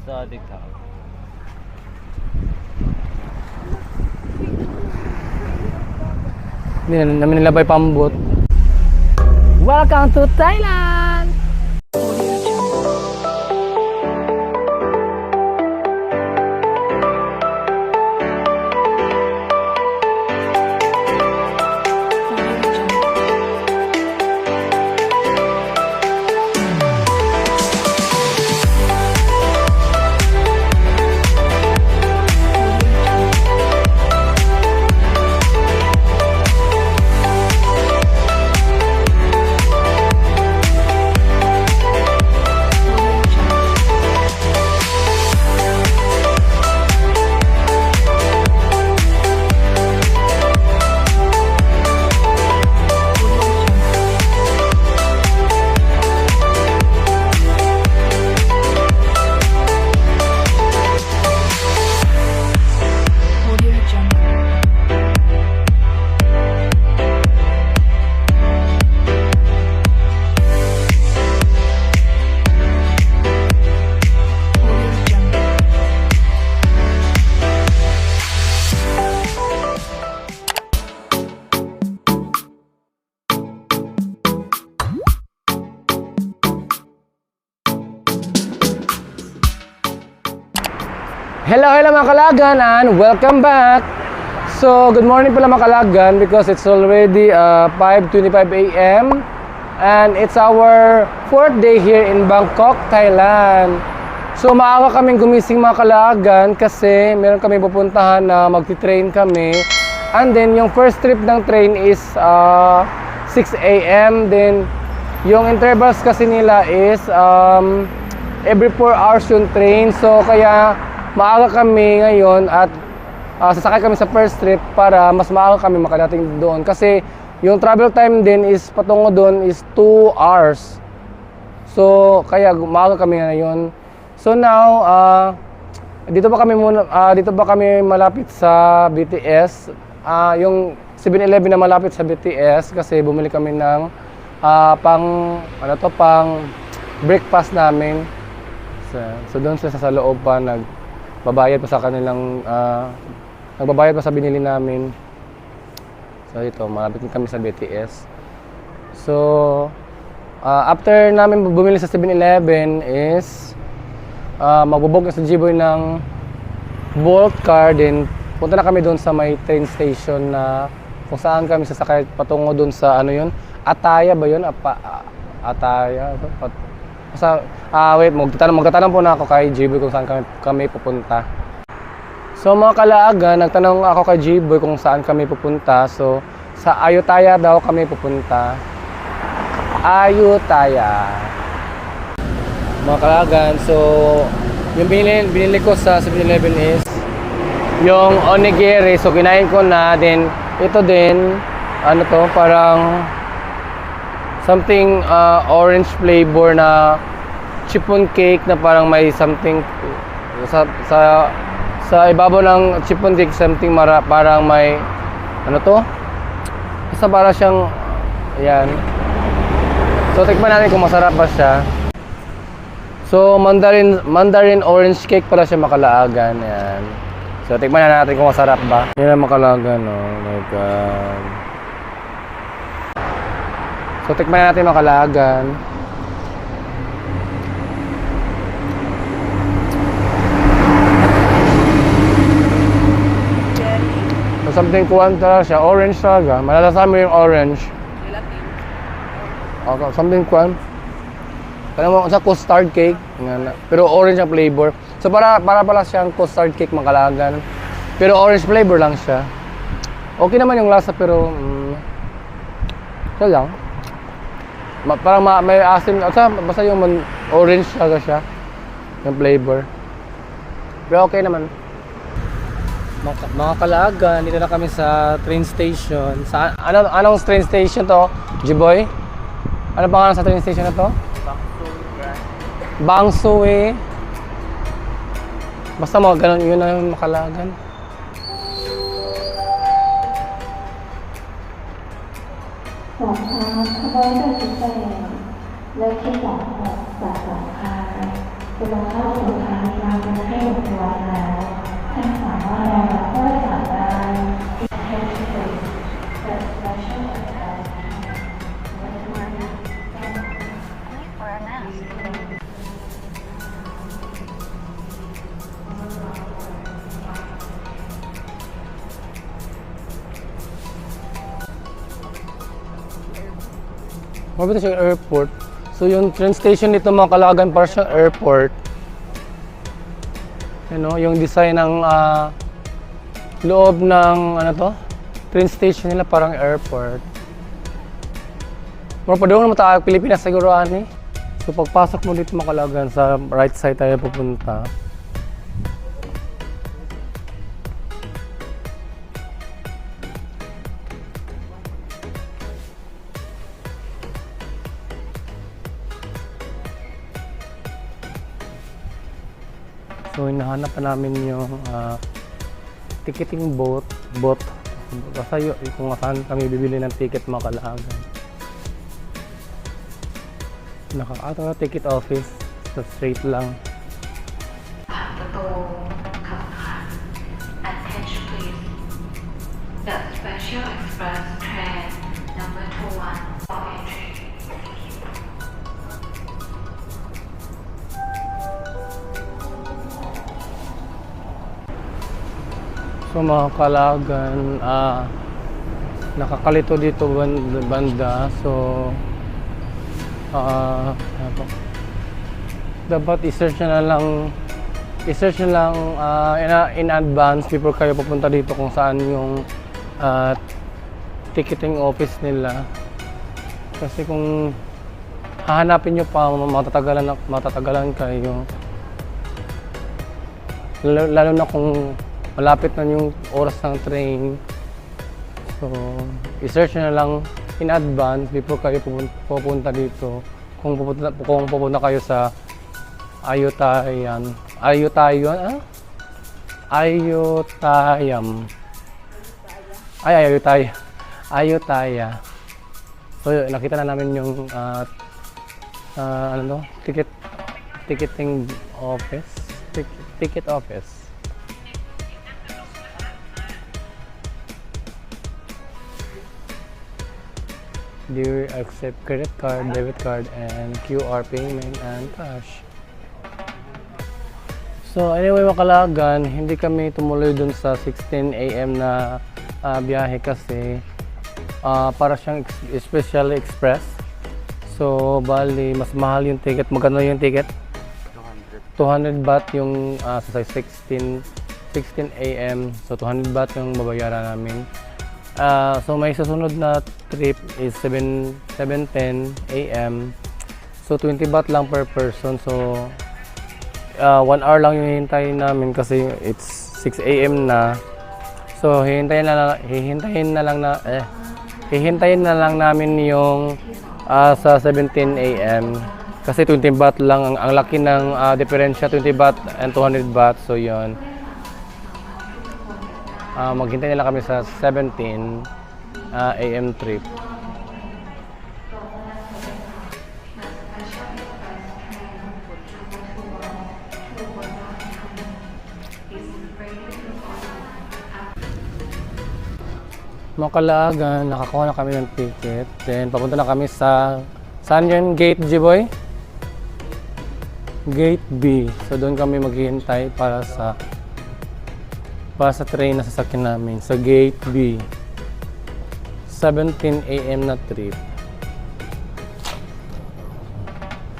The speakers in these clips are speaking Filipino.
Sadik ka. Hindi namin nilabay pambot. Welcome to Thailand! Hello mga Kalagan and welcome back! So, good morning pala mga Kalagan because it's already 5:25 AM and it's our 4th day here in Bangkok, Thailand. So, maaga kaming gumising mga Kalagan kasi meron kami pupuntahan na magti-train kami. And then, yung first trip ng train is 6 AM. Then, yung intervals kasi nila is every 4 hours yung train. So, kaya maaga kami ngayon at sasakay kami sa first trip para mas maaga kami makadating doon kasi yung travel time din is patungo doon is 2 hours. So kaya maaga kami ngayon. So now dito ba kami malapit sa BTS, yung 7-Eleven na malapit sa BTS kasi bumili kami ng pang breakfast namin. So doon sila sa loob pa nagbabayad pa sa kanilang nagbabayad pa sa binili namin. So ito, malapit kami sa BTS. So after namin bumili sa 7-Eleven is magbubog na sa Gboy ng Bolt car, din punta na kami doon sa may train station na kung saan kami sasakay patungo doon sa ano yun, Ataya ba yun? Ataya wait, magtatanong po na ako kay Gboy kung saan kami pupunta. So mga Kalaagan, nagtanong ako kay Gboy kung saan kami pupunta. So sa Ayutthaya daw kami pupunta. Ayutthaya. Mga Kalaagan, so yung binili ko sa 7-Eleven is yung onigiri. So kinain ko na, din ito din ano to, parang something orange flavor na chiffon cake na parang may something sa ibabaw ng chiffon cake, something parang may ano to? Basta para siyang ayan. So tikman natin kung masarap ba siya. So mandarin orange cake pala siya, Makalaagan. Ayan. So tikman na natin kung masarap ba. Yan ang Makalaagan, oh my god. So tikman natin mga Kalaagan. So something kuwan talaga siya, orange talaga. Malalasan mo yung orange. Okay, something kuwan. Kaya mo sa custard cake, pero orange ang flavor. So para pala siyang custard cake mga Kalaagan. Pero orange flavor lang siya. Okay naman yung lasa pero siya lang. Parang may asim, basta yung orange talaga siya, yung flavor. Pero okay naman. Mga Kalaagan, dito na kami sa train station. Anong train station to, Gboy? Ano pangalan sa train station na to? Bangsue. Basta mga ganun, yun na yung Kalaagan. Letter 26 จากสาขาคุณภาพสินค้า Mabito siya airport. So yung train station dito mga Kalagan para siyang airport. You know, yung design ng loob ng ano to? Train station nila parang airport. Pero pa doon naman tayo Pilipinas siguro ani. So pagpasok mo dito mga Kalagan sa right side tayo pupunta. So hinahanap pa namin yung ticketing booth. Kasi kung saan kami bibili ng ticket mga Kalagan. Nakakatawa na ticket office. So straight lang. Attention please. The Special Express train number 21 for entry. So mga Kalagan, nakakalito dito banda. So dapat i-search na lang in advance before kayo pupunta dito kung saan yung ticketing office nila. Kasi kung hahanapin nyo pa, matatagalan kayo. Lalo na kung malapit na yung oras ng train. So, i-search na lang in advance before kayo pupunta dito. Kung pupunta kayo sa Ayutthaya. So, nakita na namin yung ticketing office. Ticket office. Do you accept credit card, debit card, and QR payment and cash? So anyway mga Kalagan, hindi kami tumuloy dun sa 16 AM na biyahe kasi para siyang special express. So bali, mas mahal yung ticket. Magkano yung ticket? 200 baht yung sa 16 AM. So 200 baht yung babayaran namin. So may susunod na trip is 7:10 AM. So 20 baht lang per person. So 1 hour lang yung hihintayin namin kasi it's 6 AM na. So hihintayin na lang namin yung sa 17 AM kasi 20 baht lang ang laki ng diferensya, 20 baht and 200 baht. So yun. Maghintay na lang kami sa 17 AM trip. Mga Kalagan, nakakuha na kami ng ticket. Then papunta na kami sa saan yun? Gate G boy? Gate B. So doon kami maghihintay para sa train na sasakyan namin sa Gate B. 17 AM na trip.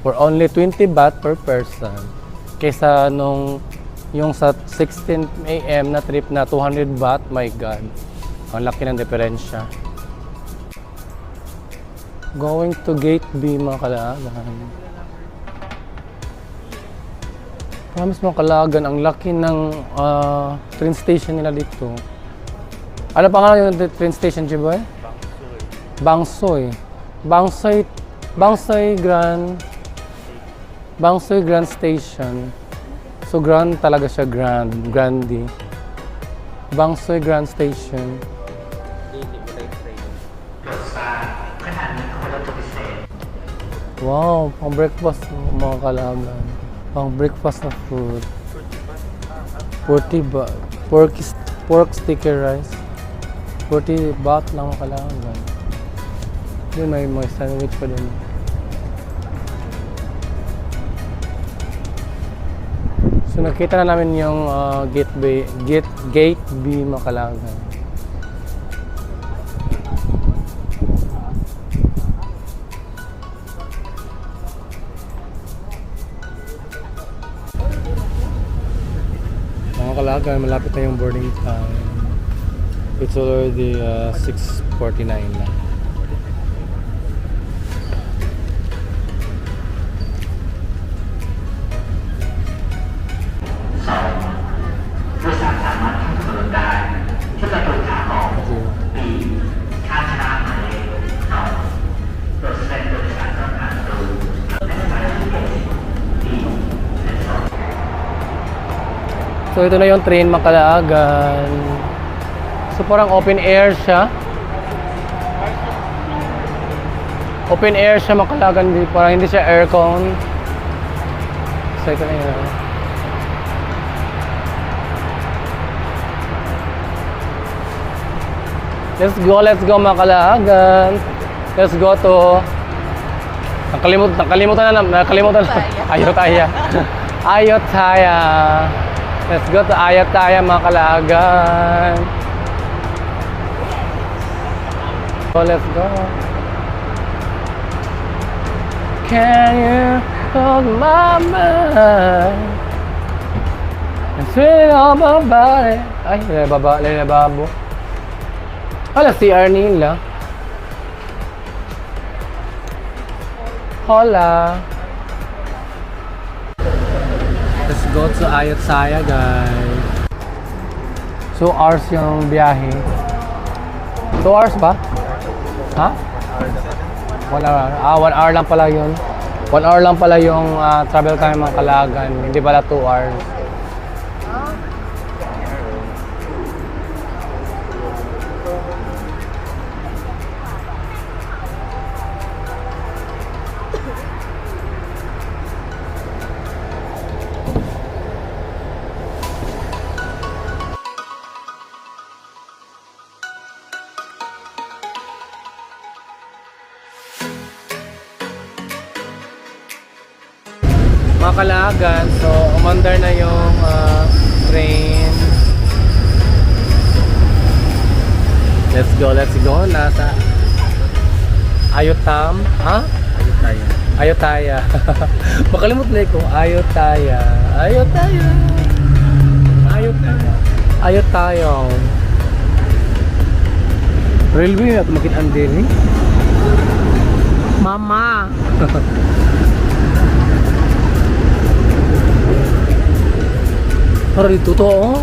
For only 20 baht per person. Kaysa nung yung sa 16 AM na trip na 200 baht, my God. Ang laki ng diferensya. Going to Gate B mga Kalagan. Promise mga Kalagan, ang laki ng train station nila dito. Ano pa nga yung train station, Jiboy? Bangsoy. Bangsoy Grand Station. So grand talaga siya, grande. Bangsoy Grand Station. Wow, pang breakfast mga Kalagan. Pang breakfast na food. 40 baht. Pork sticker rice. 40 baht lang mga Kalagan. Yun, may sandwich pa din. So nakita na namin yung Gate B mga Kalagan. Makalagan, malapit na yung boarding time. It's already 6:49 na. So ito na yung train Makalaagan. So parang open air siya. Open air siya Makalaagan, parang hindi siya aircon. So ito na yun. Let's go Makalaagan. Let's go to nakalimutan na. Ayutthaya. Ayutthaya. Let's go to Ayutthaya Makalaagan. So let's go. Can you hold my mind and feel all my body? Ay, lababo. Hala, CR nila. Hola. Let's go to Ayutthaya, guys. 2 hours yung biyahe. 2 hours ba? Ha? 1 hour. 1 hour lang pala yun. 1 hour lang pala yung travel time ng Makalaagan. Hindi pala 2 hours. Makalaagan, so umandar na yung train. Let's go. Nasa Ayutam, ha? Ayutthaya. Makalimut na ko. Ayutthaya. Railway na tumakit din. Mama. Para dito to, oh.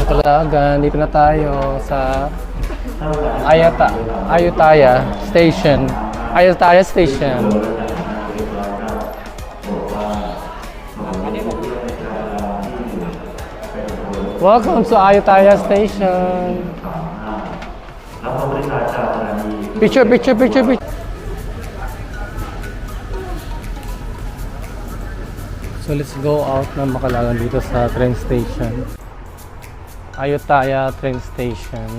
Makalaagan, dito na tayo sa Ayutthaya Station. Ayutthaya Station. Welcome to Ayutthaya Station. Picture. So let's go out ng Makalaagan dito sa train station. Ayutthaya train station.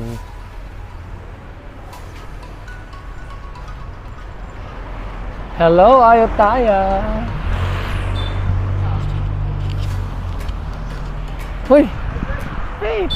Hello, Ayutthaya. Uy. Hey.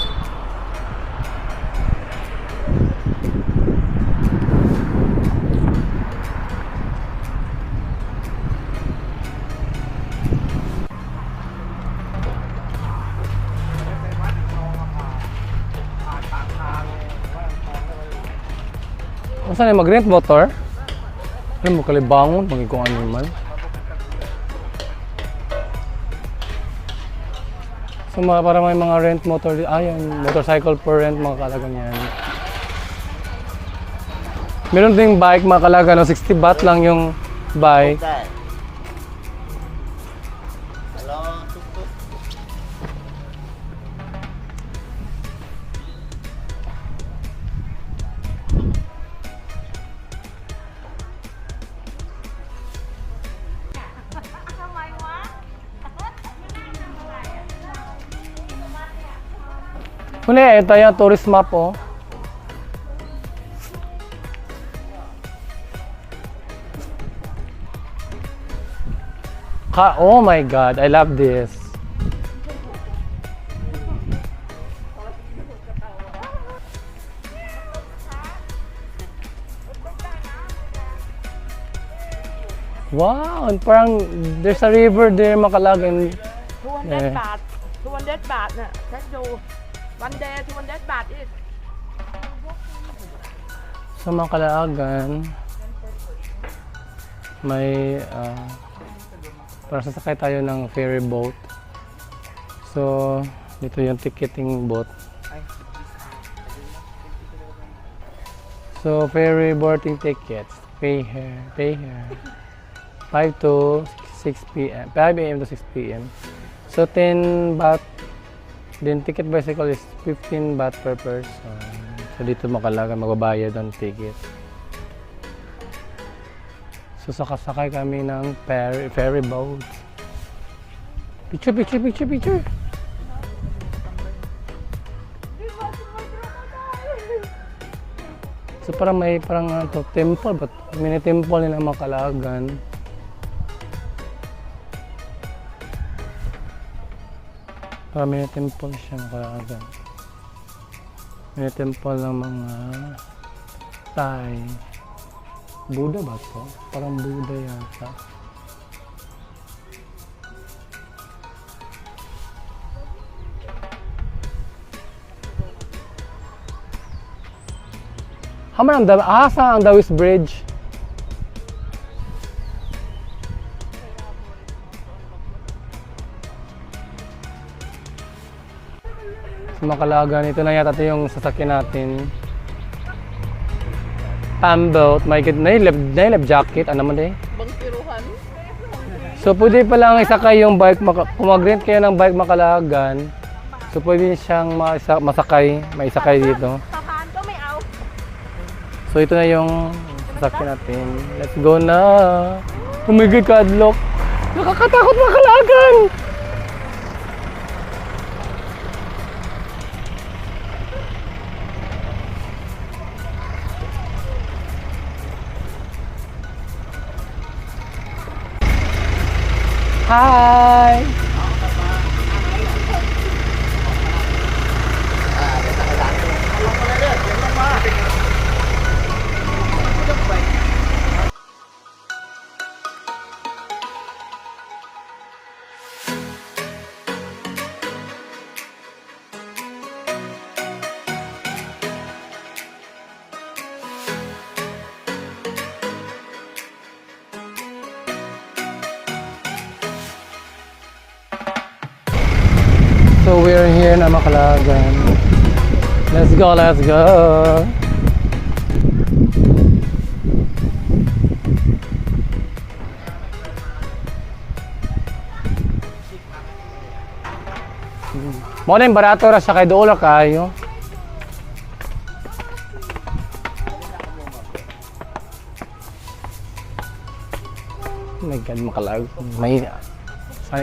Saan yung mag-rent motor? Ano mo kalibangon, magiging animal. So para may mga rent motor, yan, motorcycle per rent, mga kalagan yan. Meron ding bike, mga kalagan, 60 baht lang yung bike. Kunya, ito yung tourist map, oh. Oh my God, I love this. Wow, and parang there's a river there, Makalagan. 200 บาท200 บาทน่ะเช็คดู one day 200 บาทอีก Sa Makalagan, may para sasakay tayo ng ferry boat. So, dito yung ticketing boat. So, ferry boarding tickets. Pay here. 5 to 6 p.m. 5 a.m. to 6 p.m. So, 10 baht. Then, ticket bicycle is 15 baht per person. So, dito Makalagan, magbabayad ng ticket. So, sakasakay kami ng ferry boat. Picture! So, parang may temple, but mini temple nila Makalagan. Parang mini temple siya Makalagan. Mini temple ng mga Thai. Buddha ba to? Parang Buddha yata. Saan ang Dawis Bridge? Sa Makalagan, ito na yata yung sasakyan natin. Boat, may life jacket, ano naman eh? Bangkiruhan. So pwede pa lang isakay yung bike, kung mag-rent kayo ng bike Makalagan, so pwede siyang maisakay dito. สะพานก็ไม่เอา So ito na yung sasakyan natin. Let's go na! Oh my God, Kadlok! Nakakatakot Makalagan! Hi! So we're here na Makalagan. Let's go! Mo na yung barato ra siya kay doon kayo. Oh my God, Makalagan.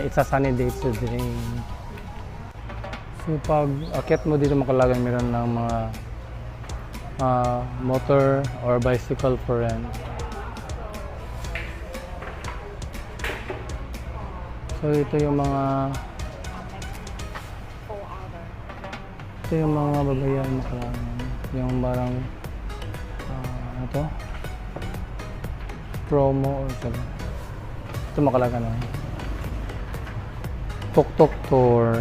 It's a sunny day today. So pag akyat mo dito Makalagan, meron ng mga motor or bicycle for rent. So ito yung mga babayan Makalagan. Yung parang ito promo or sabi. Ito Makalagan na. Tuk-tuk tour.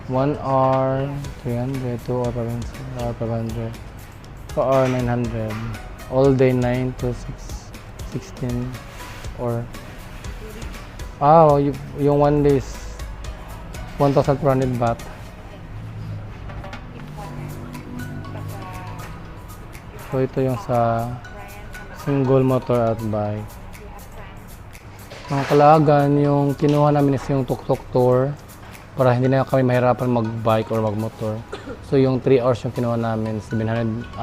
1 hour 300, 2 hour 500, 4 hour 900, all day 9 to 16 or yung 1 day is 1,400 baht. So ito yung sa single motor at bike. Mga Kalagan, yung kinuha namin is yung tuk-tuk tour para hindi na kami mahirapan mag-bike or mag-motor. So yung 3 hours yung kinuha namin, 700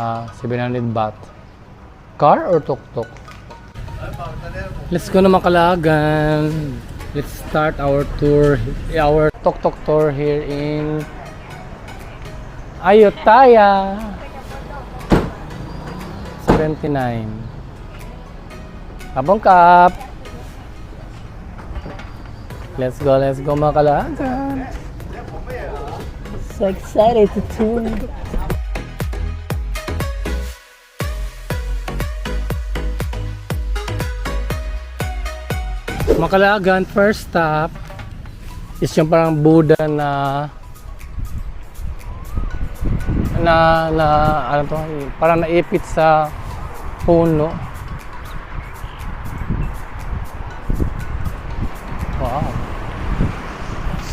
baht. Car or tuk-tuk? Let's go na Makalagan. Let's start our tour, our tuk-tuk tour here in Ayutthaya. 79. Abang Kap. Let's go mga kalagan. So excited to tour. Mga kalagan, first stop is yung parang Buddha na ano to, parang naipit sa puno. Wow.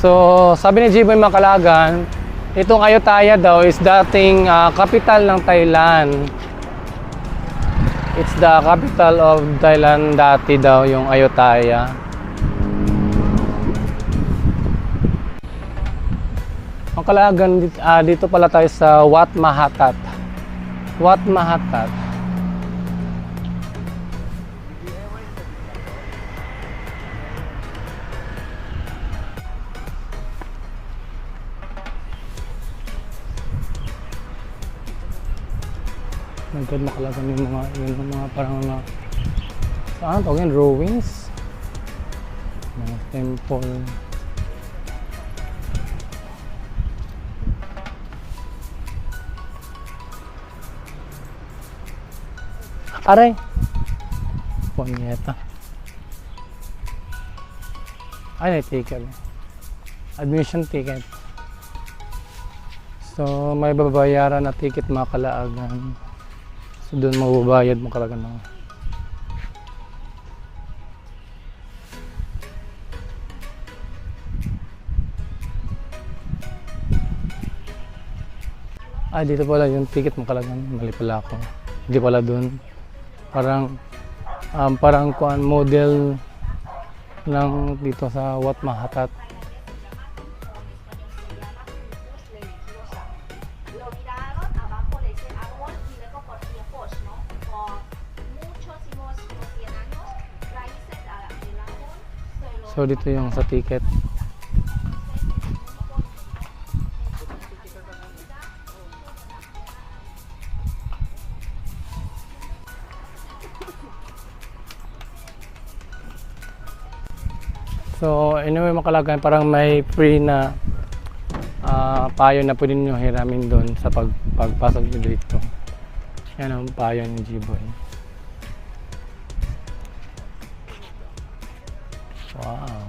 So, sabi ni Jiboy Makalagan, itong Ayutthaya daw is dating capital ng Thailand. It's the capital of Thailand dati daw yung Ayutthaya. Makalagan, dito pala tayo sa Wat Mahathat. Wat Mahathat. Nagkad Makalagan yung mga parang saan tawagin, drawings, mga temple. Aray! Ponyeta. Ay, may ticket. Admission ticket. So, may babayaran na ticket mga kalaagan. So, doon mababayad mo kalaagan na. Ay, dito pala yung ticket mo kalaagan. Mali pala ako. Hindi pala doon. Parang kuan model lang dito sa Wat Mahathat. Lo miraron, abajo de ese árbol y luego por tiempos, ¿no? Por muchísimos 100 años, raíces del árbol. So dito yung sa ticket. So anyway Makalagan, parang may free na payo na pwede nyo hiramin doon sa pagpasok nyo dito. Yan ang payo ni Jiboy. Wow.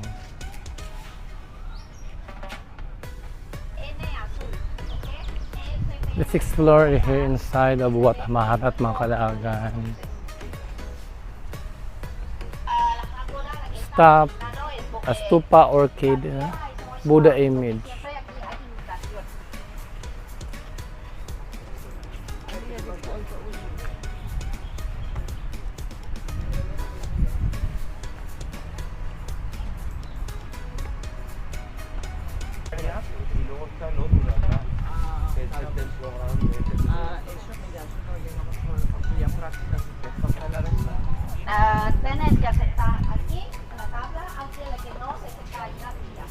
Let's explore here inside of Wat Mahathat mga Kalagan. Stop a stupa orchid, Buddha image. Tienes que aceptar aquí en la tabla, aunque la que no se acepta ahí la vía.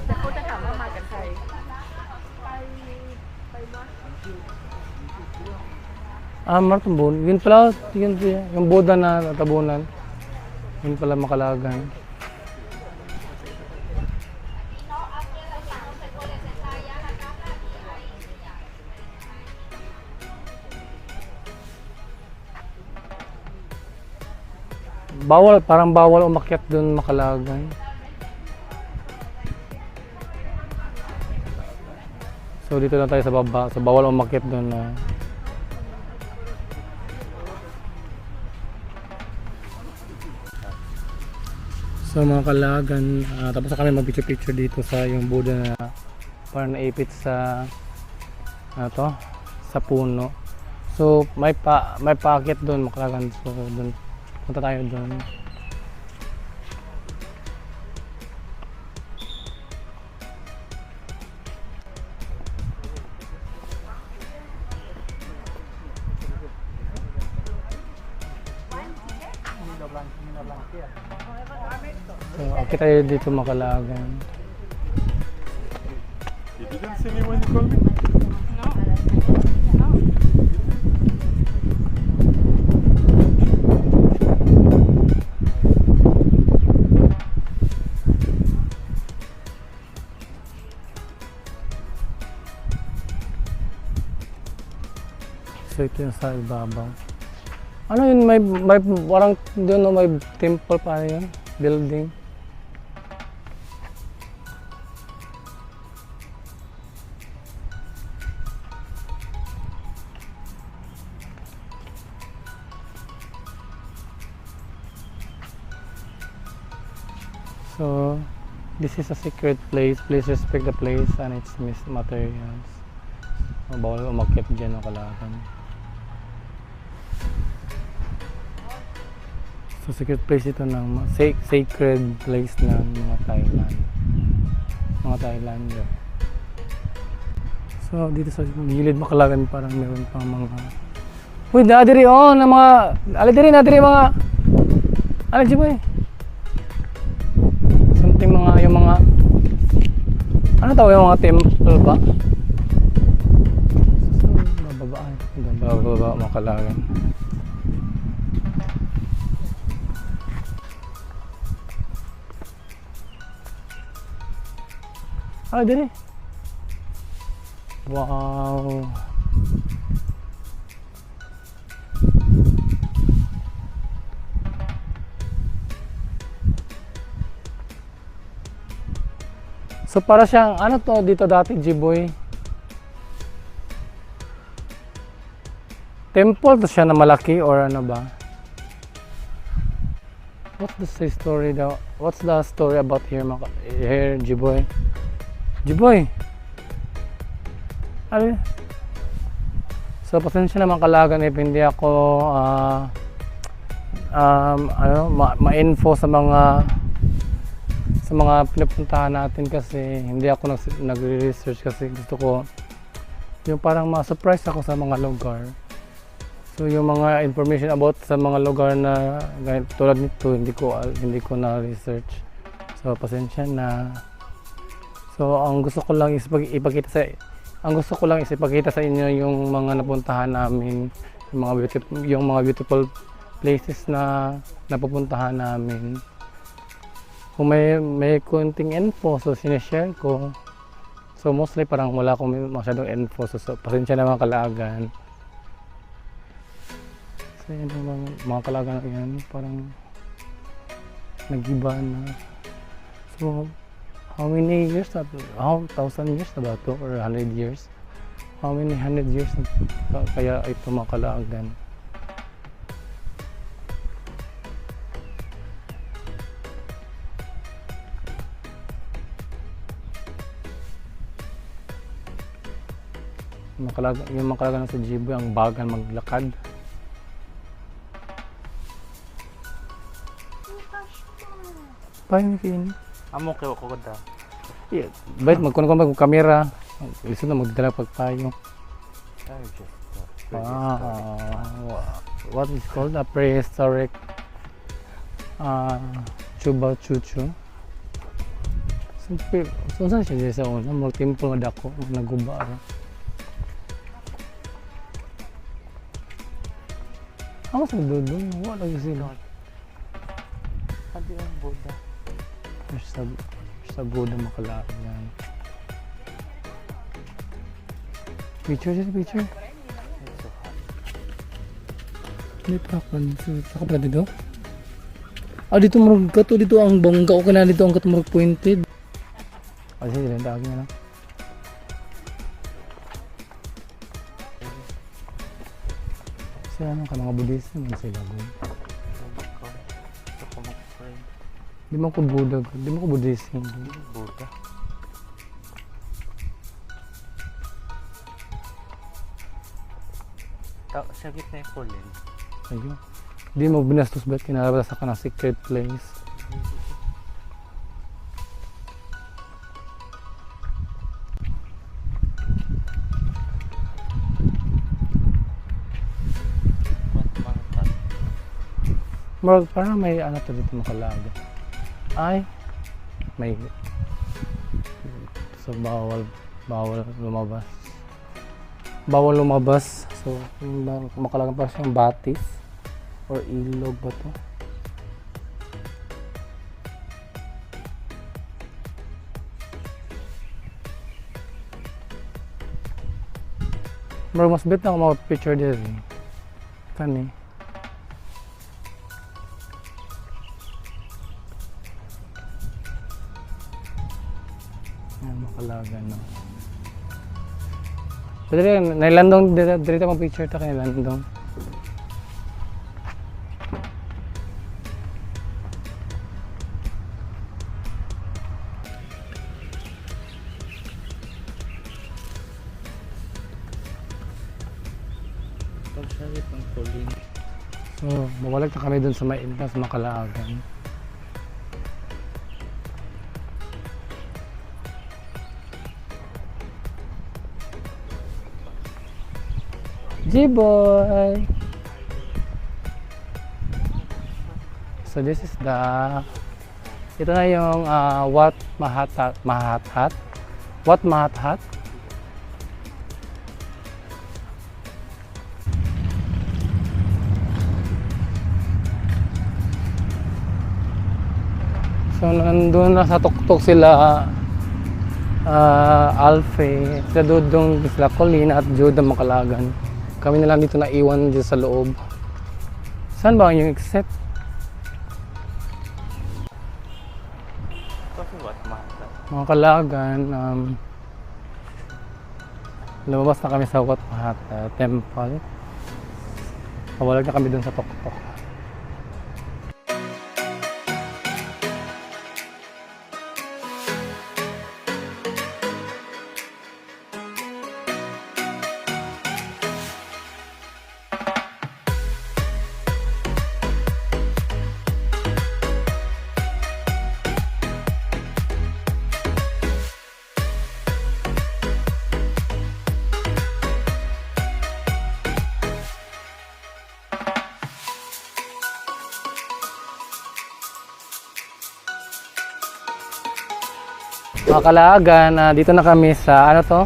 แต่เขาจะถามว่ามากับใคร Martumbon. Yun pala, yung Buddha na natabunan. Yun pala Makalagan. Parang bawal umakyat doon Makalagan. So dito na tayo sa baba. So bawal umakyat doon na. So mga Kalagan, tapos na kami mag-picture dito sa yung Buddha na parang naipit sa sa puno. So may paakyat doon Makalagan. So doon punta tayo doon. So, okay tayo dito Makalagan. You didn't see me when you called me? No. No. So ito yung sa ibabaw. Ano yun, may parang doon no, may temple pa yun, building. So, this is a secret place. Please respect the place and its materials. Bawal umakyat dyan ng Kalagan. So, secret place ito ng sacred place ng mga Thailand. Mga Thailander. So, dito sa gilid Makalagan parang meron pang mga... Uy, nadiri oh! Na mga... Alidiri, nadiri mga... Ano dyan boy? Something mga... Yung mga... Ano tawag yung mga temple ba? So, bababa Makalagan. Ah, dali. Wow. So para siyang ano to dito dati, G-boy? Temple to siya na malaki or ano ba? What's the story daw? What's the story about here, G-boy? G-boy! Ano? So, pasensya naman Kalagan if hindi ako ma-info sa mga pinupuntahan natin kasi hindi ako nagre-research kasi gusto ko yung parang ma-surprise ako sa mga lugar. So, yung mga information about sa mga lugar na tulad nito hindi ko na-research. So, pasensya na. So, ang gusto ko lang is ipakita sa inyo yung mga napuntahan namin, yung mga beautiful places na napupuntahan namin. Kung may konting info, so sinishare ko. So, mostly parang wala akong masyadong info. So pasensya naman Kalagan. So, yun mga Kalagan yan, parang nag-iba na. So, how many years na? How 1,000 years na ba ito? Or 100 years? How many 100 years na kaya ito mga Kalagan? Yung mga Kalagan sa G-boy, ang bagal maglakad. Paano kayo? Amo kayo ko da. Yeah, bait magkuno ko kamera. Lisod na magdala pagpayo. What is called a prehistoric Chuba Chuchu. So saan siya sa una? Mga temple nga dako, naguba ra. Ako sa dudong, wala lagi sila. Adi ang Buddha. Sa Buddha Makalagan. Picture. Dito ako. Saka pala dito? Dito marag ka to. Dito ang bangga. O na dito ang katumurag pointed. Sige, lang dagi na lang. Kasi ano ka mga Buddhist naman sila. Di mo ko Buddha. Di mo ko Buddhist. Buddha. Sa gitna yung kulin. Ayun. Di mo binastos ba't kinalabas ka ng secret place. Marag parang may ano to dito Makalagan. Ay, may so bawal Bawal lumabas. Bawal lumabas. So, yung Makalagan pa siyang batis or ilog ba to? Bro, mas bet na ako mga-picture dito eh. Kani. Ayan, Makalagan, no? Pwede rin, nailandong dito mga picture ta kay landong. Pagsawit ng Colin. So, mawalag na kami dun sa may sa Makalagan. G-boy! So this is the ito na yung Wat Mahathat. Wat Mahathat. So nandun na sa tuktok sila Alfe, sila Dudong, sila Colin at Judah Makalagan. Kami na lang dito na iwan dito sa loob. Saan ba yung exit? Kasi what, mahal. Makalagan, lumabas na kami sa Wat Mahathat Temple. Pawalag na kami dun sa tuktok. Mga Kalagan, dito na kami sa ano to?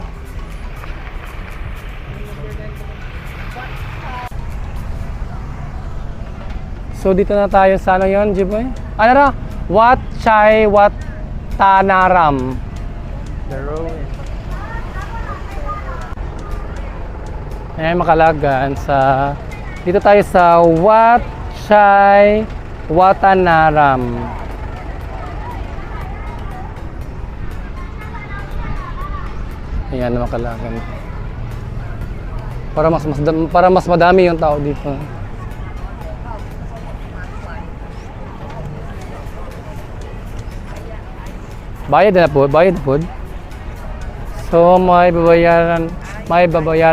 So dito na tayo sa ano yon, Jiboy? Ano na? Wat Chai Wat Tanaram. The road. Ayan, mga Kalagan, sa dito tayo sa Wat Chai Watanaram. Ayan, mga Kalagan. Para mas madami yung tao dito. Bayad na po, bayad po. So may babayaran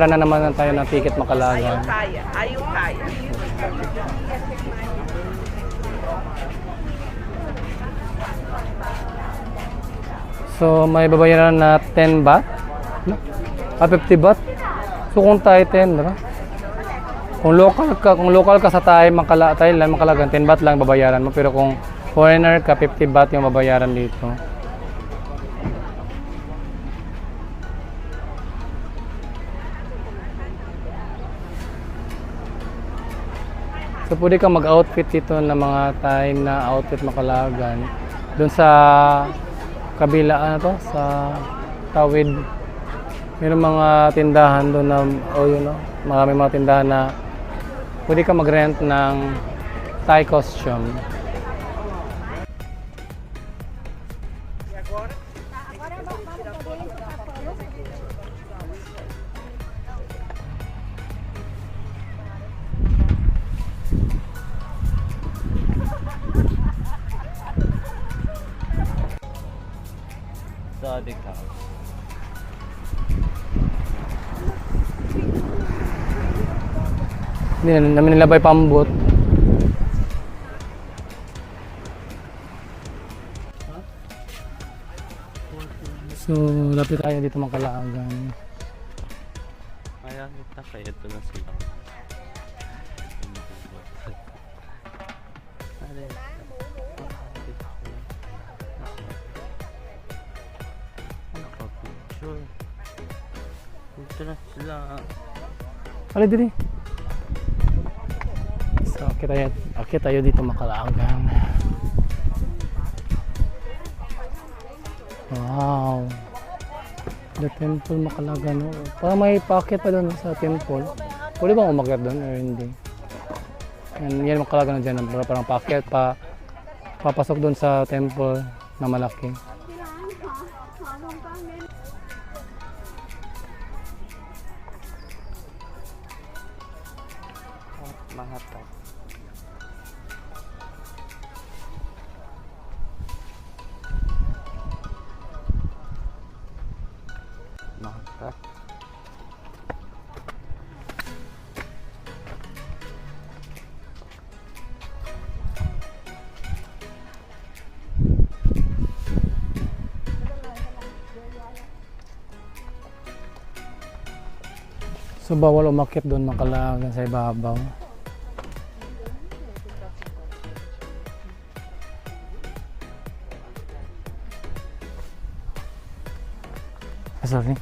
na naman tayo ng ticket, mga Kalagan. Ayaw kaya. So may babayaran na 10 baht. 50 baht. So kung tayo 10, diba? Kung local ka sa Thailand, Makalagan, 10 baht lang babayaran mo. Pero kung foreigner ka, 50 baht yung babayaran dito. So pwede kang mag-outfit dito ng mga Thai na outfit, Makalagan. Doon sa kabila, ano to? Sa Tawid. Mayroong mga tindahan doon na, maraming mga tindahan na pwede ka mag-rent ng Thai costume. Sa adik house. Hindi namin nilabay pambot. So, lapit tayo dito, Makalagan. Kaya kita kaya ito na sila. Nakapicture. Dito na sila. Alay diri. So, okay tayo dito Makalagan. Wow. The temple Makalagan. Oh. Parang may packet pa doon sa temple. Pwede bang umakyat doon or hindi? Yan Makalagan na dyan. Parang packet pa. Papasok doon sa temple na malaki. Mahatag. Mahatag. So bawal umakyat doon Makalagan sa ibabaw. Sorry.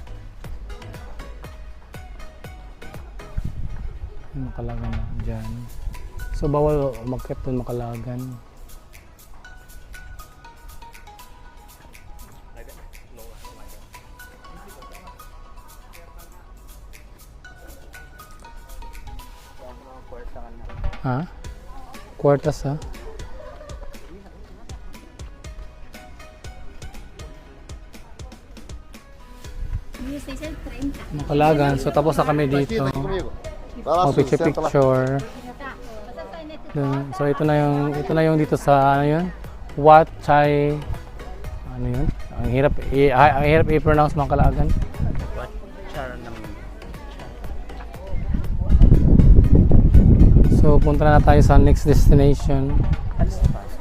Makalagan na dyan. So bawal umakyat doon Makalagan. Ha? Kwartas ha? Makalagan. So tapos na kami dito. Picture. So ito na yung dito sa ano yun? Wat Chai ano yun? Ang hirap i-pronounce Makalagan. What char naman? So punta na tayo sa next destination.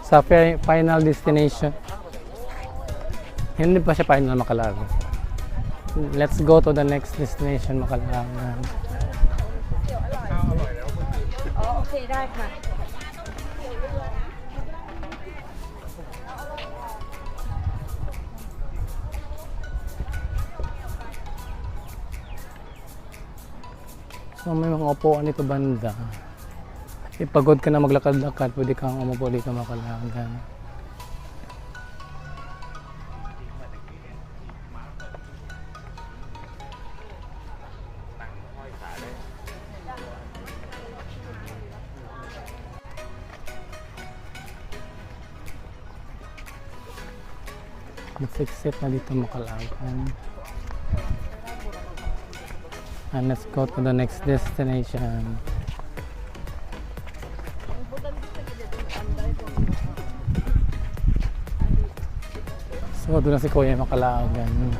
Sa final destination. Hindi pa siya final Makalagan. Let's go to the next destination Makalagan. โอเคได้ค่ะ So may mga upuan dito banda. Ipagod ka na maglakad-lakad, pwede kang umupo dito Makalagan. Exit na dito Makalagan. And let's go to the next destination. So doon na si Kuya Makalagan.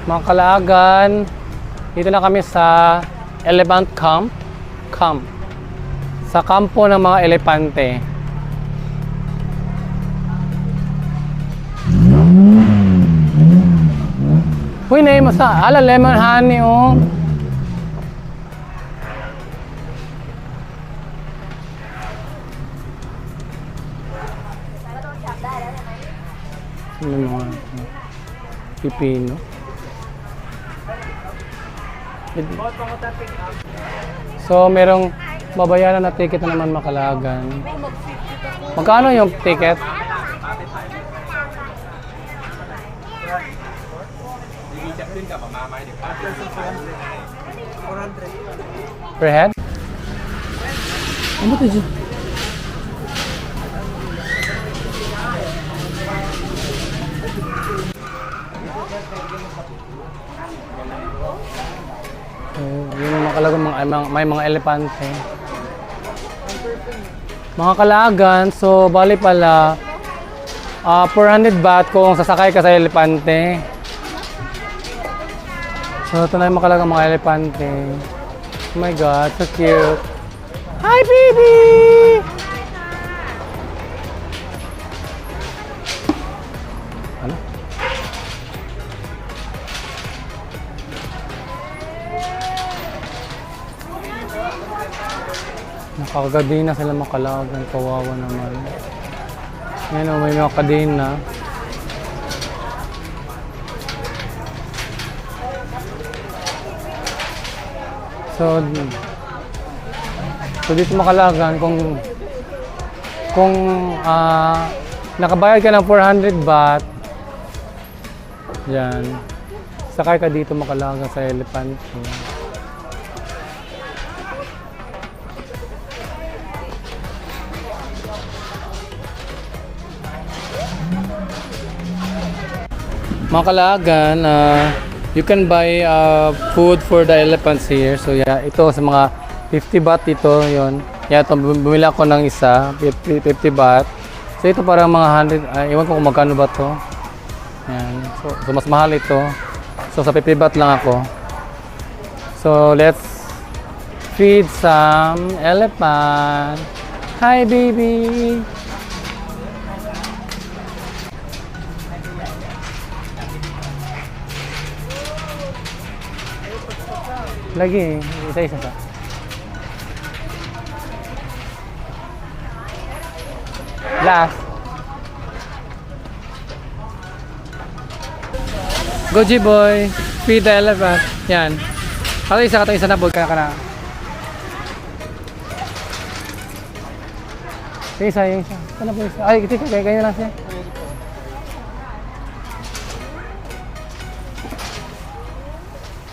Makalagan. Dito na kami sa Elephant Camp. Sa kampo ng mga elepante. Uy, na mo sa lemon honey oh. May mga pipino. So, merong babayaran na ticket na naman Makalagan. Magkano yung ticket? Per head? Ano ba ito? Yung Makalagan, may mga elepante. Mga Kalagan, so bali pala 400 baht kung sasakay ka sa elepante. So, ito na yung makalagang mga elepante. Oh my God, so cute. Hi, baby! Ano? Nakakagadi na sila makalagang. Kawawa naman. Ngayon, may mga kadena. So dito makalagan kung nakabayad ka ng 400 baht, yan, sakay ka dito makalagan sa elephant. Makalagan, you can buy food for the elephants here. So yeah, ito sa mga 50 baht ito, yon. Yeah, ito, bumili ako ng isa, 50 baht. So ito parang mga 100, iwan ko kung magkano ba to. Yan. So mas mahal ito. So sa 50 baht lang ako. So let's feed some elephant. Hi baby. Lagi, isa-isa pa. Last. Go G-boy. Feed the elephant. Yan. Kata isa na boy. Kaya ka na. Yung isa. Ano po isa? Ay, kaya lang siya.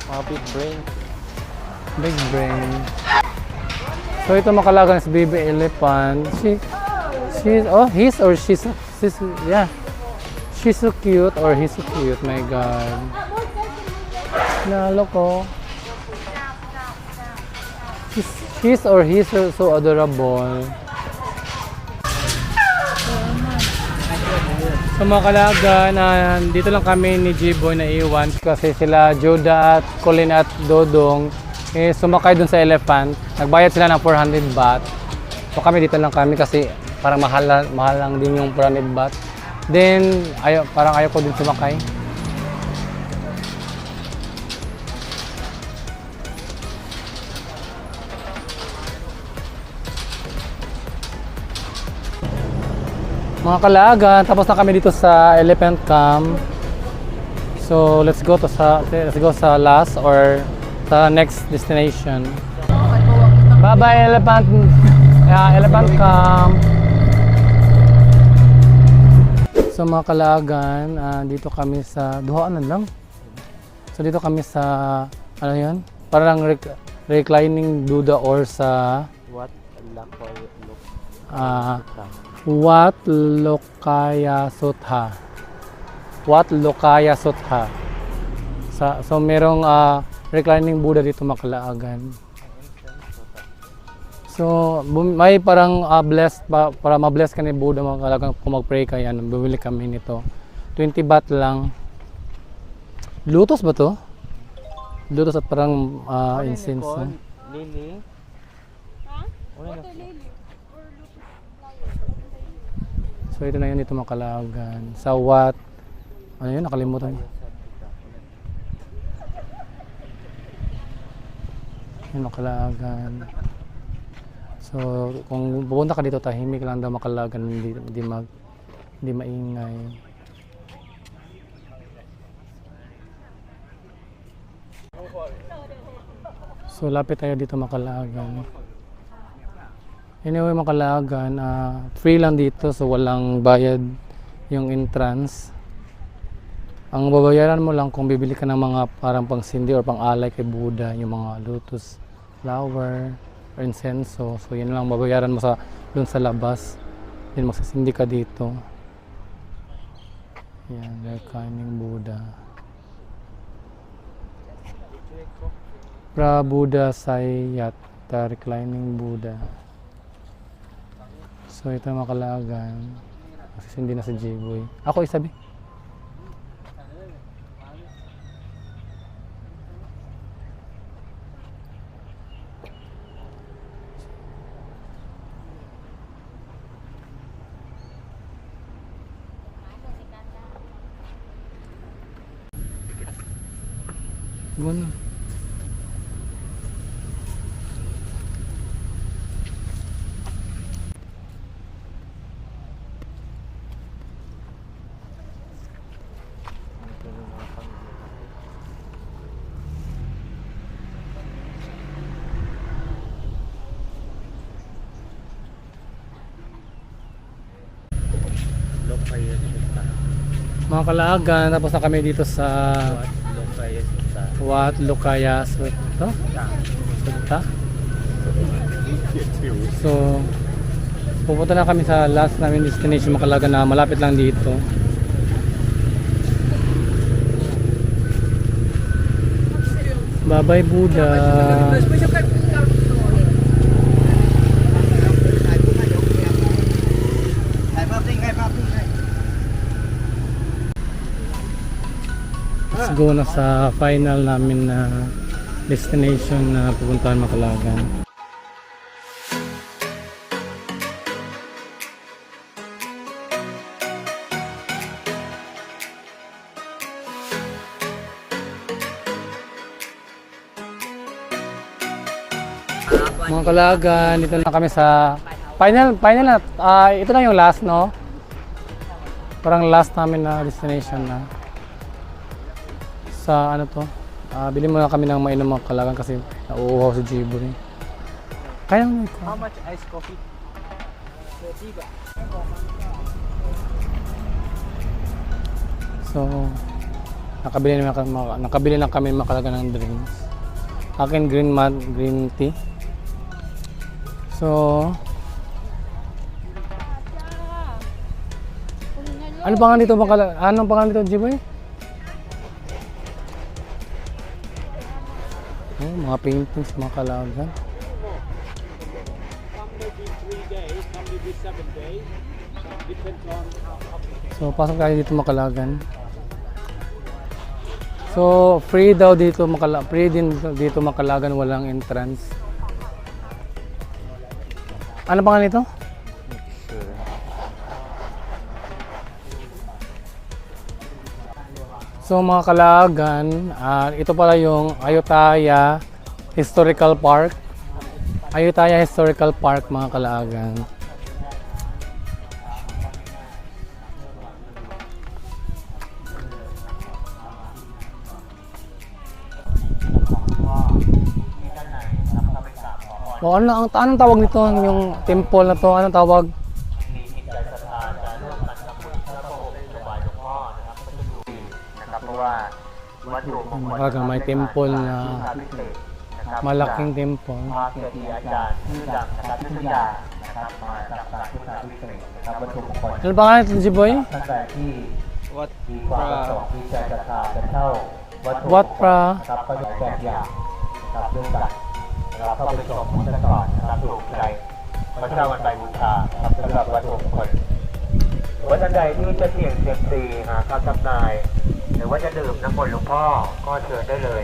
Mga big brain. Big brain. So ito makalagan sa baby elephant. He's yeah. She's so cute or he's so cute. My God. Nalo ko. She's or he's so adorable. So mga kalagan, dito lang kami ni G-boy na iwan kasi sila Joda at Colin at Dodong sumakay dun sa elephant. Nagbayad sila ng 400 baht. So kami dito lang kami kasi parang mahal lang din yung 400 baht. Then parang ayaw ko din sumakay. Mga kalagan, tapos na kami dito sa elephant camp. So let's go sa last or sa next destination. Bye bye elephant camp. So mga kalagan, dito kami sa duhaan lang. So dito kami sa ano 'yan? Parang reclining Buddha or sa Wat Lokaya Sutha. Wat Lokaya Sutha. So merong reclining Buddha dito makalaagan. So may parang blessed para ma-bless ka ni Buddha makalaagan kung mag-pray ka yan. Bumili kami nito. 20 baht lang. Lotus ba to? Lotus at parang incense. Lily. So ito na yun dito makalagan. Sa Wat, ano yun, nakalimutan. Yun makalagan. So kung pupunta ka dito, tahimik lang daw makalagan, hindi maingay. So lapit tayo dito makalagan. Anyway, makalagan, free lang dito, so walang bayad yung entrance. Ang babayaran mo lang kung bibili ka ng mga parang pangsindi or pang-alay kay Buddha, yung mga lotus flower or incenso. So yun lang babayaran mo dun sa labas. Then magsasindi ka dito. Yan, reclining Buddha. Prabuddha Sayat, reclining Buddha. So ito makalagan. Magsisindi na sa J-boy. Ako isabi. Guna. Lokaya siya. Mga kalaagan, tapos na kami dito sa Lokaya siya. Wat Lokaya Sutta. Sutta. So, pupunta na kami sa last namin destination, Makalaga, na malapit lang dito. Bye-bye Buddha. Let's go na sa final namin na destination na pupuntahan, Makalagan. Mga Kalagan, dito na kami sa final na. Ito na yung last, no? Parang last namin na destination na. Sa ano to? Bili muna kami ng mainom, mga Kalagan, kasi nauuhaw si Jibo rin. Kaya mo ito. How much iced coffee? So, nakabili na kami, mga Kalagan, ng drinks. Akin green tea. So, ano pangalan dito, anong pangalan dito, Jiboy? Oh, mga paintings, mga Kalagan. So, pasok tayo dito, mga Kalagan. So, free daw dito, free din dito, mga Kalagan, walang entrance. Ano pangalan nito? Sure. So mga Kalagan, ito pala yung Ayutthaya Historical Park. Ayutthaya Historical Park, mga Kalagan. O, anong tawag nito, yung temple na to? Anong tawag? Kalagan, may temple na malaking temple. Ano ba nga ito, Jiboy? Wat pra? เข้าไปชมกันก่อนนะครับถูกใจพระเจ้าวันใบบูชาครับสำหรับวัตถุมงคลวัดใดที่จะเสี่ยงเซียมซีหาคำทำนายหรือว่าจะดื่มน้ำมนต์หลวงพ่อก็เชิญได้เลย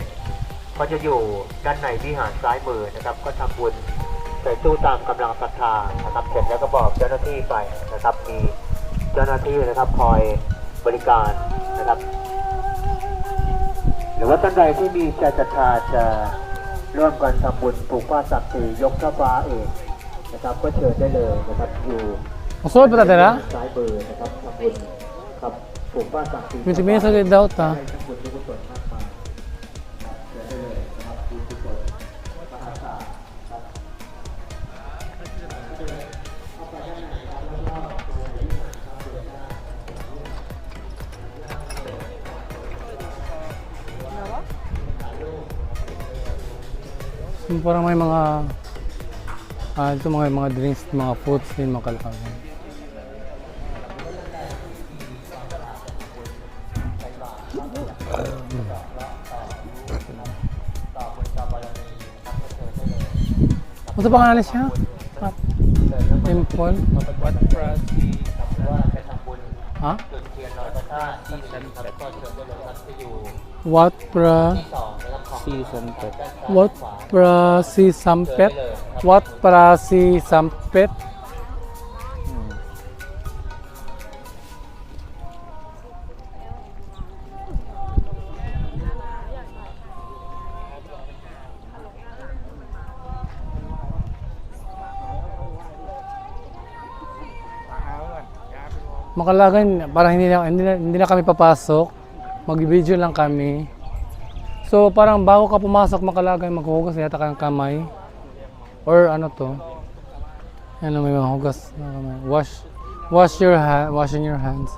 ก็จะอยู่ด้านในวิหารซ้ายมือนะครับก็ทำบุญใส่ตู้ตามกำลังศรัทธานะครับเสร็จแล้วก็บอกเจ้าหน้าที่ไปนะครับมีเจ้าหน้าที่นะครับคอยบริการนะครับหรือว่าท่านใดที่มีใจศรัทธาจะร่วมกันทำบุญปลูกผ้าสักสียกช่อฟ้าเองนะครับก็เชิญได้เลยนะครับอยู่ Masul pa tayo na? ซ้ายมือนะครับทำบุญครับปลูกผ้าสักสี Minti-minti sa daw ta. ทำบุญทุกกุศลมากมายเชิญได้เลยนะครับบุญกุศลมหาศาลครับ Parang may mga ito mga drinks, mga foods din, mga Kalagan. Ano sa pangalan siya? Temple? What Prasi? Ha? Season Pet. Wat pra? Season Pet. Wat pra si Sampet? Wat pra si Sampet? Makalagan, parang hindi na kami papasok. Mag-video lang kami. So parang bago ka pumasok Makalagan, maghuhugas yata ka ng kamay. Or ano to? Ano, may mga hugas na kamay. Washing your hands.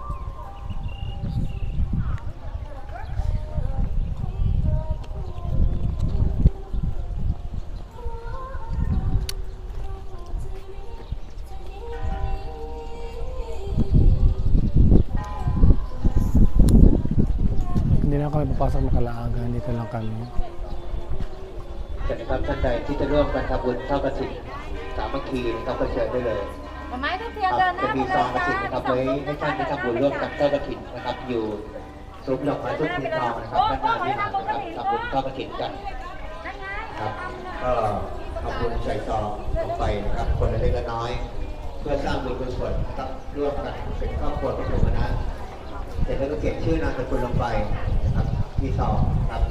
Hindi na kami papasok Makalagan, dito lang kami. นะครับท่านใดที่จะร่วมกันทำบุญทอดกฐินสามัคคีนะครับก็เชิญได้เลย มาไม้ถ้าเทีย ค บ รับ เดินหน้า จะมีซองกฐินนะครับไว้ให้ท่านได้ทำบุญร่วมกันทอดกฐินนะครับอยู่ซุ้มดอกไม้ทุกสีทองนะครับด้านหน้าวิหารนะครับทำบุญทอดกฐินกันครับก็ทำบุญใส่ซองลงไปนะครับคนละเล็กละน้อย เพื่อสร้างบุญกุศลนะครับร่วมกันเป็นครอบครัวพระสงฆ์นะเสร็จแล้วก็เขียนชื่อนามสกุลลงไปนะครับที่ซองครับ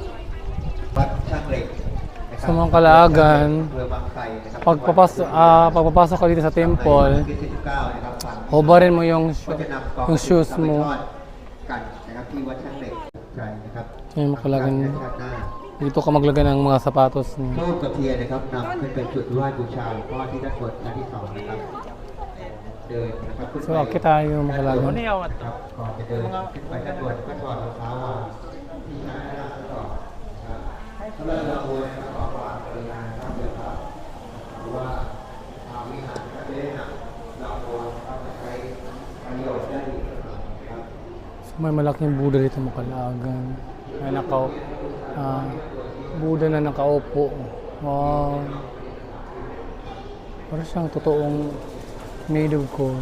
วัดช่างเหล็ก Sa mga Kalagan, pagpapasok ka dito sa temple, hubarin mo yung shoes mo. Yung Makalagan, dito ka maglagay ng mga sapatos mo. ทูบกับเทียนนะครับนำขึ้นไปจุดไหว้บูชาหลวงพ่อที่ด้านบนชั้นที่สองนะครับเดินนะครับขึ้น So, ไป okay tayo Makalagan. ครับก่อนจะเดินขึ้นไปด้านบนก็ถอดรองเท้ามาที่หน้าก่อนนะครับเริ่มละโวยขอความกรุณาครับเดี๋ยวครับหรือว่าทางวิหารก็จะได้นำละโวยเข้ามาใช้ประโยชน์ได้ดีครับ So, may malaking Buddha dito Makalagan. May Buddha na nakaupo. Wow. Parang siyang totoong made of gold.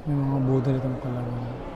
May mga Buddha dito Makalagan.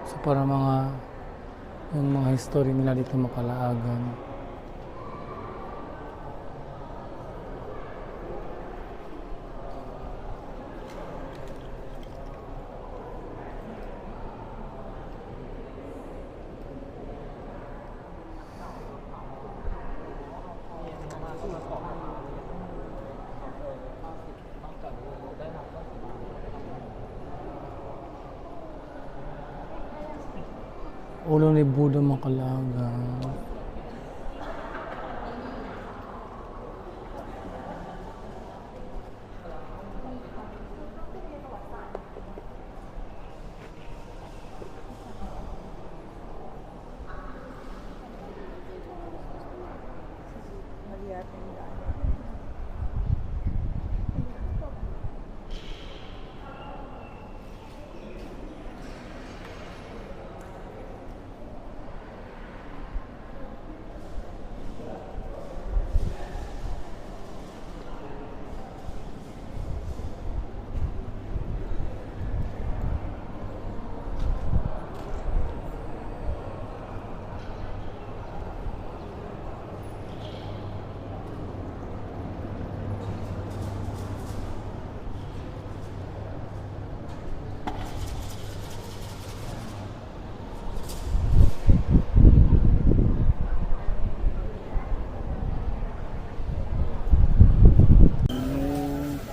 So para yung mga history nila dito Makalagan. Ulo ni Buddha Makalagan.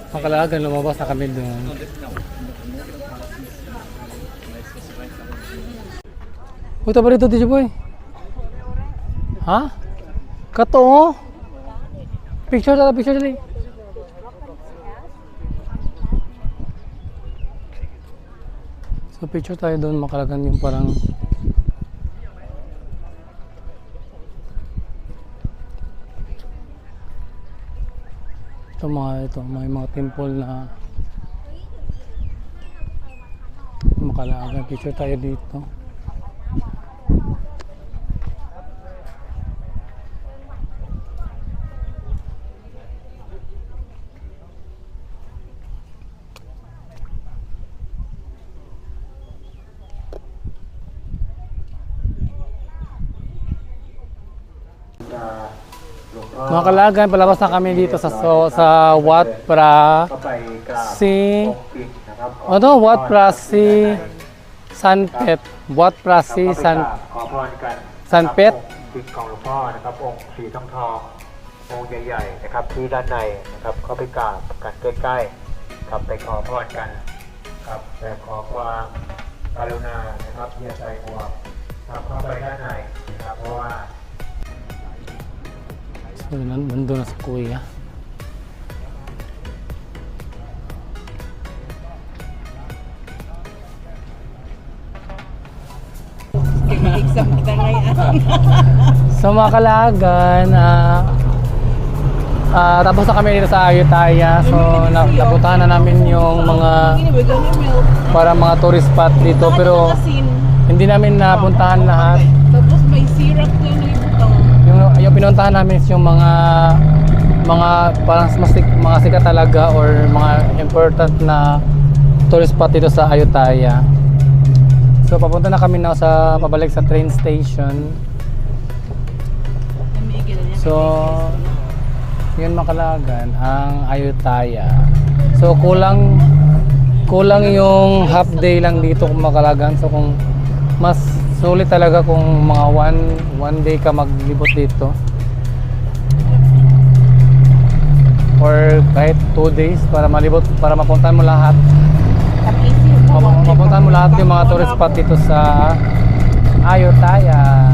Makalagan, lumabas na kami doon. Punta ba rito, Tito Boy? Ha? Kato, oh. Picture tala, picture tali. So picture tayo doon, makalagan yung parang may mga temple na makalagan. Picture tayo dito. Mga kalagan, palabas na kami dito sa Wat Phra ก็ไปกราบ Si องค์ปิดนะครับ ano Wat Phra Si Sanpet Wat Phra Si ขอ San พรกัน สันเป็ด องค์ปิดของหลวงพ่อนะครับองค์สีทองทององค์ใหญ่ๆนะครับที่ด้านในนะครับเข้าไปกราบกันใกล้ๆครับไปขอพรกันครับแต่ขอความกรุณานะครับอย่าใส่หัวครับเข้าไปด้านในนะครับเพราะว่า So, nandun na sa kuya. Exam kita ngayon. So mga kalagan, tapos na kami dito sa Ayutthaya. So napuntahan na namin yung mga para mga tourist spot dito, pero hindi namin napuntahan lahat. Tapos may syrup na ibutang. Yung pinuntahan namin is yung mga parang mga sikat talaga or mga important na tourist spot dito sa Ayutthaya. So papunta na kami na pabalik sa train station. So yun makalagan ang Ayutthaya. So kulang yung half day lang dito kung makalagan. So kung mas sulit talaga kung mga one day ka maglibot dito. Or kahit 2 days para malibot, para mapuntahan mo lahat. Mapuntahan mo lahat yung mga tourist spot dito sa Ayutthaya.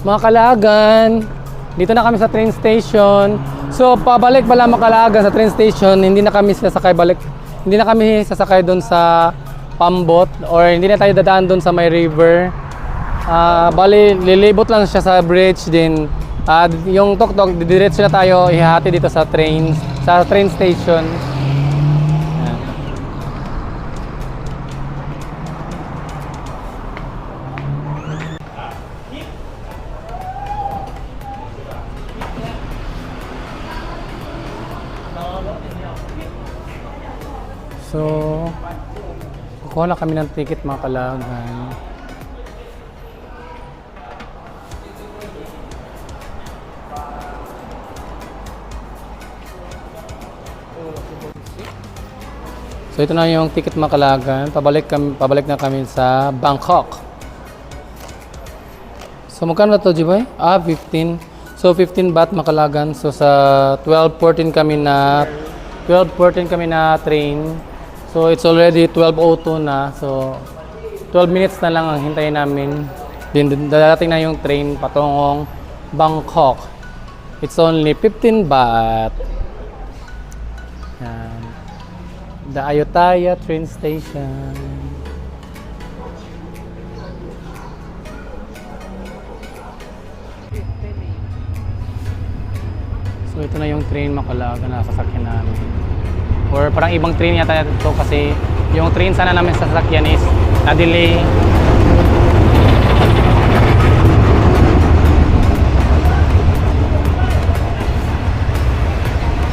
Mga kalagan, dito na kami sa train station. So pabalik pala Makalagan sa train station, hindi na kami sasakay doon sa pambot or hindi na tayo dadaan doon sa may river. Bali lilibot lang siya sa bridge din. Yung tok-tok, didiretso na tayo ihahati dito sa train station. So, kukuha na kami ng ticket mga kalagan. So ito na yung ticket mga kalagan. Pabalik na kami sa Bangkok. So magkano na to, Jiboy? 15. So 15 baht mga kalagan. So sa 12:14 kami na train. So it's already 12:02 na. So 12 minutes na lang ang hintayin namin. Then dadating na yung train patungong Bangkok. It's only 15 baht. Yan. The Ayutthaya train station. So ito na yung train Macalaga na sasakyan namin. Or parang ibang train yata ito kasi yung train sana namin sasakyan is na-delay.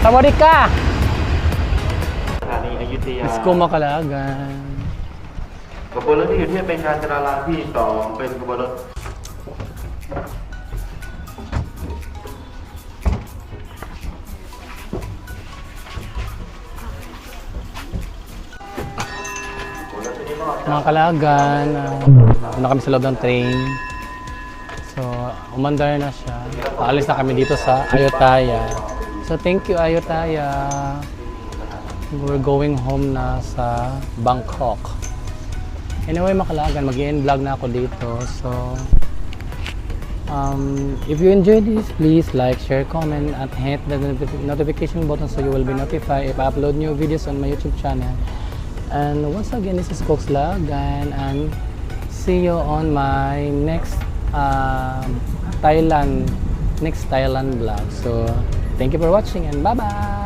Sawadika! สถานีอยุธยา Let's go Macalaga. ขบวนรถที่อยู่ที่เป็นการจราจรที่2เป็นขบวนรถ Mga kalagan, na kami sa loob ng train. So, umandar na siya. Paalis na kami dito sa Ayutthaya. So, thank you Ayutthaya. We're going home na sa Bangkok. Anyway, mga kalagan, mag-i-end vlog na ako dito. So, if you enjoyed this, please like, share, comment, and hit the notification button so you will be notified if I upload new videos on my YouTube channel. And once again, this is Cox Lagan, and see you on my next Thailand vlog. So thank you for watching, and bye bye.